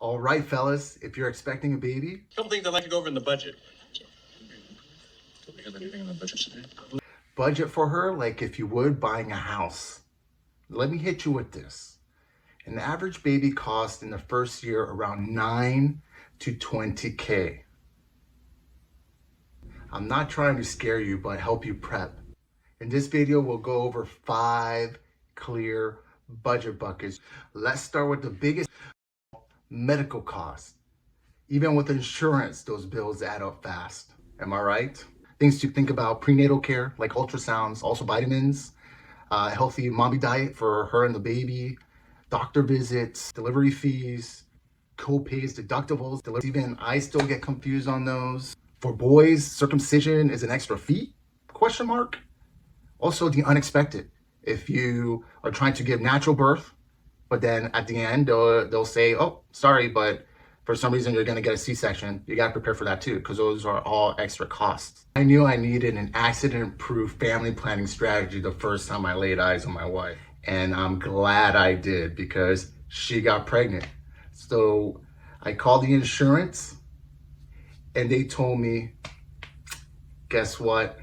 All right, fellas, if you're expecting a baby, A couple things I'd like to go over in the budget. Do we have anything on the budget today? budget for her like if you would buying a house. Let me hit you with this. An average baby costs in the first year around 9 to 20K. I'm not trying to scare you, but help you prep. In this video, we'll go over 5 clear budget buckets. Let's start with the biggest: medical costs. Even with insurance, those bills add up fast. Am I right? Things to think about: prenatal care, like ultrasounds, also vitamins, healthy mommy diet for her and the baby, doctor visits, delivery fees, co-pays, deductibles. Even I still get confused on those. For boys, circumcision is an extra fee? Question mark. Also, the unexpected. If you are trying to give natural birth, but then at the end they'll say, "Oh, sorry, but for some reason you're gonna get a C-section," you gotta prepare for that too, because those are all extra costs. I knew I needed an accident-proof family planning strategy the first time I laid eyes on my wife. And I'm glad I did, because she got pregnant. So I called the insurance and they told me, guess what?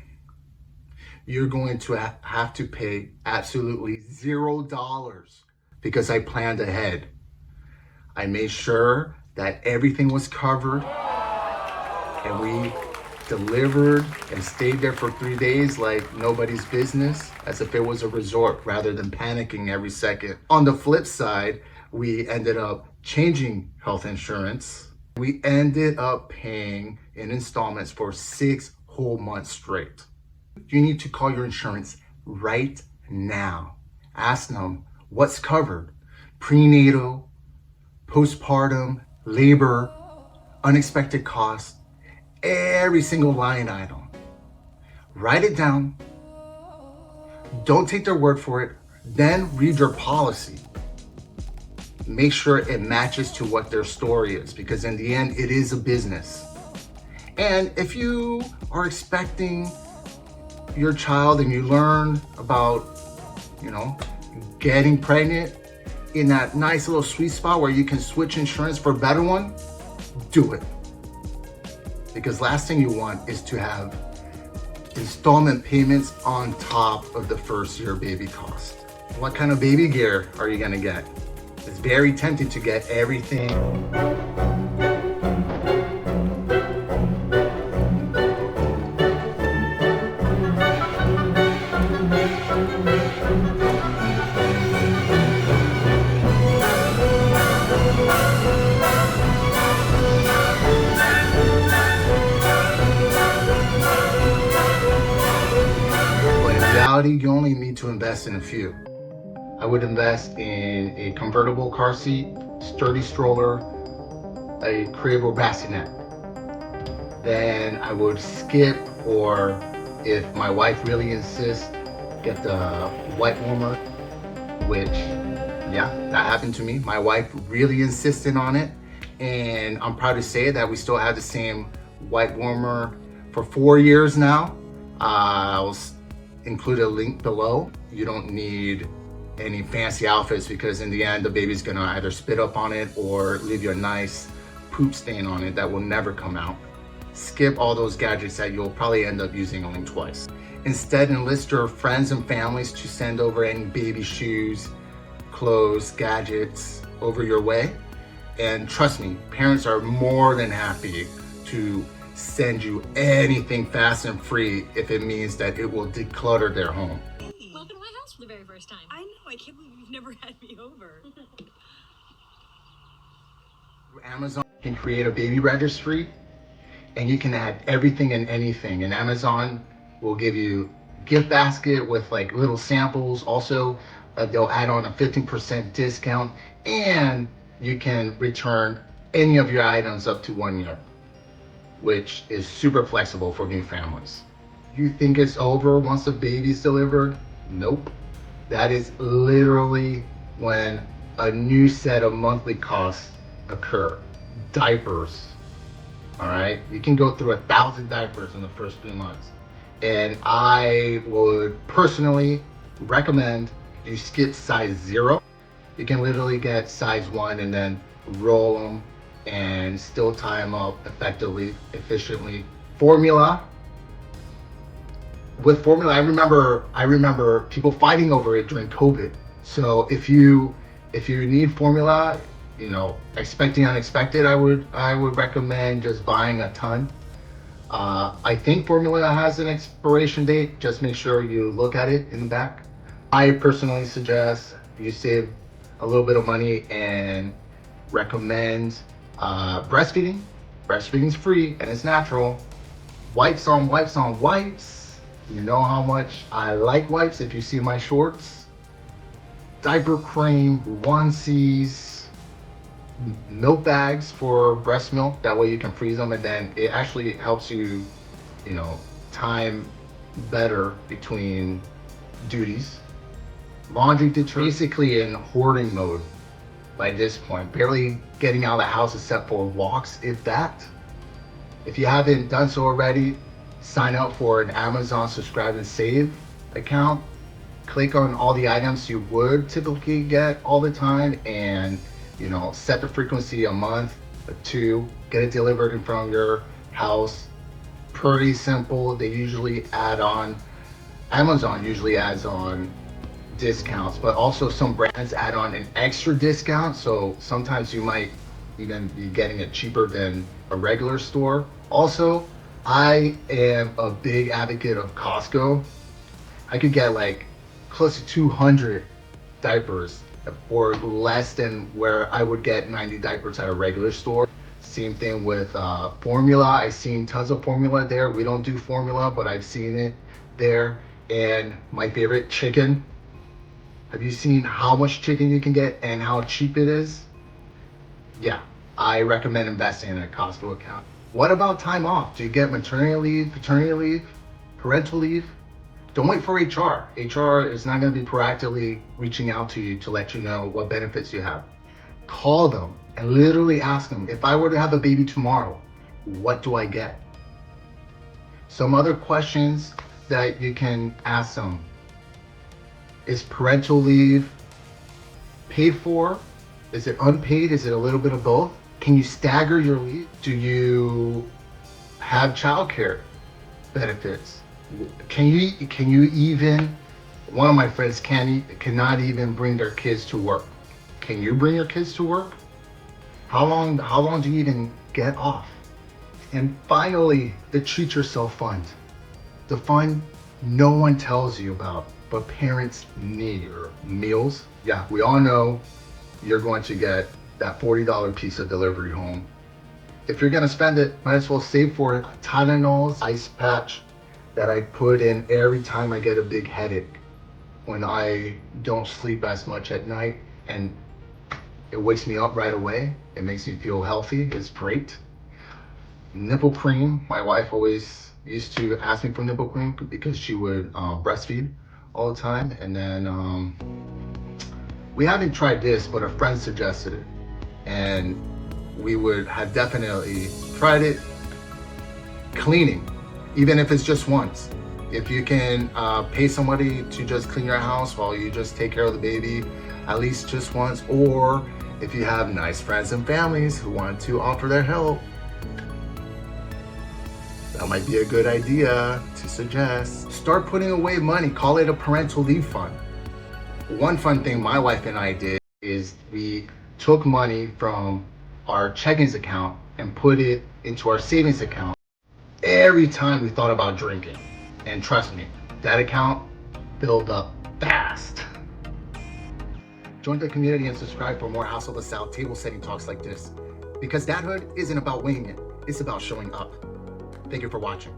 You're going to have to pay absolutely $0 because I planned ahead. I made sure that everything was covered, and we delivered and stayed there for 3 days like nobody's business, as if it was a resort rather than panicking every second. On the flip side, we ended up changing health insurance. We ended up paying in installments for 6 whole months straight. You need to call your insurance right now. Ask them what's covered: prenatal, postpartum, labor, unexpected costs, every single line item. Write it down. Don't take their word for it. Then read your policy. Make sure it matches to what their story is, because in the end, it is a business. And if you are expecting your child and you learn about, getting pregnant in that nice little sweet spot where you can switch insurance for a better one, do it. Because last thing you want is to have installment payments on top of the first year baby cost. What kind of baby gear are you gonna get? It's very tempting to get everything. You only need to invest in a few. I would invest in a convertible car seat, sturdy stroller, a crib or bassinet. Then I would skip, or if my wife really insists, get the white warmer, which, yeah, that happened to me. My wife really insisted on it, and I'm proud to say that we still have the same white warmer for 4 years now. I'll include a link below. You don't need any fancy outfits, because in the end the baby's gonna either spit up on it or leave you a nice poop stain on it that will never come out. Skip all those gadgets that you'll probably end up using only twice. Instead, enlist your friends and families to send over any baby shoes, clothes, gadgets over your way. And trust me, parents are more than happy to send you anything fast and free if it means that it will declutter their home. Hey, welcome to my house for the very first time. I know, I can't believe you've never had me over. Amazon can create a baby registry, and you can add everything and anything. And Amazon will give you gift basket with like little samples. Also, they'll add on a 15% discount, and you can return any of your items up to 1 year, which is super flexible for new families. You think it's over once the baby's delivered? Nope. That is literally when a new set of monthly costs occur. Diapers. All right, you can go through 1,000 diapers in the first 3 months. And I would personally recommend you skip size 0. You can literally get size 1 and then roll them, and still tie them up effectively, efficiently. Formula. With formula, I remember people fighting over it during COVID. So if you need formula, expecting unexpected, I would recommend just buying a ton. I think formula has an expiration date. Just make sure you look at it in the back. I personally suggest you save a little bit of money and recommend breastfeeding. Breastfeeding is free and it's natural. Wipes on wipes on wipes. You know how much I like wipes if you see my shorts. Diaper cream, onesies, milk bags for breast milk. That way you can freeze them, and then it actually helps you, time better between duties. Laundry detergent, basically in hoarding mode by this point. Barely getting out of the house except for walks, if that. If you haven't done so already, sign up for an Amazon Subscribe and Save account. Click on all the items you would typically get all the time, and set the frequency a month or two, get it delivered in front of your house. Pretty simple. They usually add on, Amazon usually adds on discounts, but also some brands add on an extra discount. So sometimes you might even be getting it cheaper than a regular store. Also, I am a big advocate of Costco. I could get like close to 200 diapers for less than where I would get 90 diapers at a regular store. Same thing with formula. I've seen tons of formula there. We don't do formula, but I've seen it there. And my favorite, chicken. Have you seen how much chicken you can get and how cheap it is? Yeah, I recommend investing in a Costco account. What about time off? Do you get maternity leave, paternity leave, parental leave? Don't wait for HR. HR is not going to be proactively reaching out to you to let you know what benefits you have. Call them and literally ask them, if I were to have a baby tomorrow, what do I get? Some other questions that you can ask them. Is parental leave paid for? Is it unpaid? Is it a little bit of both? Can you stagger your leave? Do you have childcare benefits? Can you even, one of my friends cannot even bring their kids to work. Can you bring your kids to work? How long do you even get off? And finally, the treat yourself fund. The fund no one tells you about, but parents need. Your meals. Yeah, we all know you're going to get that $40 pizza delivery home. If you're gonna spend it, might as well save for it. Tylenols, ice patch that I put in every time I get a big headache when I don't sleep as much at night, and it wakes me up right away. It makes me feel healthy. It's great. Nipple cream. My wife always used to ask me for nipple cream because she would breastfeed all the time. And then we haven't tried this, but a friend suggested it, and we would have definitely tried it. Cleaning, even if it's just once. If you can pay somebody to just clean your house while you just take care of the baby, at least just once. Or if you have nice friends and families who want to offer their help, that might be a good idea to suggest. Start putting away money. Call it a parental leave fund. One fun thing my wife and I did is we took money from our checkings account and put it into our savings account every time we thought about drinking. And trust me, that account filled up fast. Join the community and subscribe for more House of LaSalle table setting talks like this. Because dadhood isn't about winging it, it's about showing up. Thank you for watching.